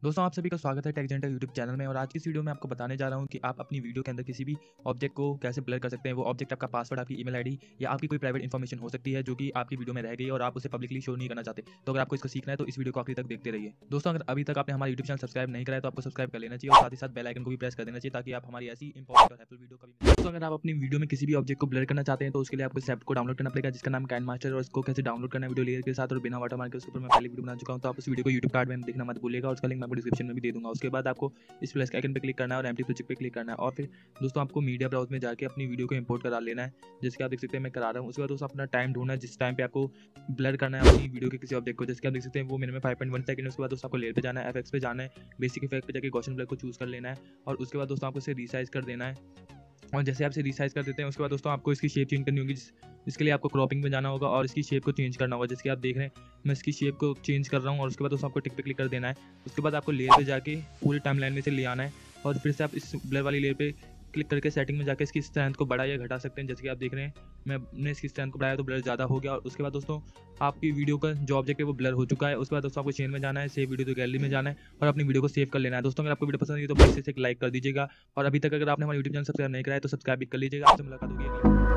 दोस्तों आप सभी का स्वागत है टेकजेंटर यूट्यूब चैनल में। और आज की इस वीडियो में आपको बताने जा रहा हूं कि आप अपनी वीडियो के अंदर किसी भी ऑब्जेक्ट को कैसे ब्लर कर सकते हैं। वो ऑब्जेक्ट आपका पासवर्ड, आपकी ईमेल आईडी या आपकी कोई प्राइवेट इन्फॉर्मेशन हो सकती है जो कि आपकी वीडियो में रह गई और आप उसे पब्लिकली शो नहीं करना चाहते। तो अगर आपको इसको सीखना है तो इस वीडियो को आखिर तक देखते रहिए। दोस्तों अगर अभी तक आपने हमारा यूट्यूब चैनल सब्सक्राइब नहीं करा है तो आपको सब्सक्राइब कर लेना चाहिए और साथ ही साथ बेल आइकन को भी प्रेस कर देना चाहिए ताकि आप हमारी ऐसी इंपॉर्टेंट और हेल्पफुल वीडियो कभी दोस्तों अगर आप अपनी वीडियो में किसी भी ऑब्जेक्ट को ब्लर करना चाहते हैं तो उसके लिए आपको इस ऐप को डाउनलोड करना पड़ेगा जिसका नाम काइंड मास्टर। और इसको कैसे डाउनलोड करना है वीडियो लेयर के साथ और बिना वाटरमार्क के उसके ऊपर मैं पहले वीडियो बना चुका हूं, तो आप उस वीडियो को यूट्यूब कार्ड में देखना मत भूलिएगा और उसका लिंक मैं आपको डिस्क्रिप्शन में भी दे दूंगा। उसके बाद आपको इस प्लस के आइकन पे क्लिक करना है और एम्प्टी प्रोजेक्ट पे क्लिक करना है और फिर दोस्तों आपको मीडिया ब्राउज में जाके अपनी वीडियो को इंपोर्ट करा लेना है, जैसे आप देख सकते हैं मैं करा रहा हूँ। उसके बाद दोस्तों अपना टाइम ढूंढना है जिस टाइम पे आपको ब्लर करना है अपनी वीडियो के किसी ऑब्जेक्ट को, जैसे आप देख सकते हैं वो मेरे में 5.1 सेकंड है। उसके बाद दोस्तों आपको लेयर पे जाना है, एफएक्स पे जाना है, बेसिक इफेक्ट पे जाके गॉसियन ब्लर को चूज कर लेना है और उसके बाद दोस्तों आपको इसे रीसाइज कर देना है। और जैसे आप इसे रीसाइज कर देते हैं उसके बाद दोस्तों आपको इसकी शेप चेंज करनी होगी, जिसके लिए आपको क्रॉपिंग में जाना होगा और इसकी शेप को चेंज करना होगा। जैसे कि आप देख रहे हैं मैं इसकी शेप को चेंज कर रहा हूँ और उसके बाद दोस्तों आपको टिक पे क्लिक कर देना है। उसके बाद आपको लेयर पे जाके पूरी टाइमलाइन में से ले आना है और फिर से आप इस ब्लर वाली लेयर पे क्लिक करके सेटिंग में जाके इसकी स्ट्रेंथ को बढ़ा या घटा सकते हैं। जैसे कि आप देख रहे हैं मैंने इसकी स्ट्रेंथ को बढ़ाया तो ब्लर ज़्यादा हो गया। और उसके बाद दोस्तों आपकी वीडियो का जो ऑब्जेक्ट है वो ब्लर हो चुका है। उसके बाद दोस्तों आपको चेन में जाना है, सेव वीडियो तो गैलरी में जाना है और अपनी वीडियो को सेव कर लेना है। दोस्तों अगर आपको वीडियो पसंद आई तो प्लीज़ इसे एक लाइक कर दीजिएगा और अभी तक अगर आपने हमारा यूट्यूब चैनल सब्सक्राइब नहीं करा है तो सब्सक्राइब भी कर लीजिएगा। आपसे मुलाकात होगी अगली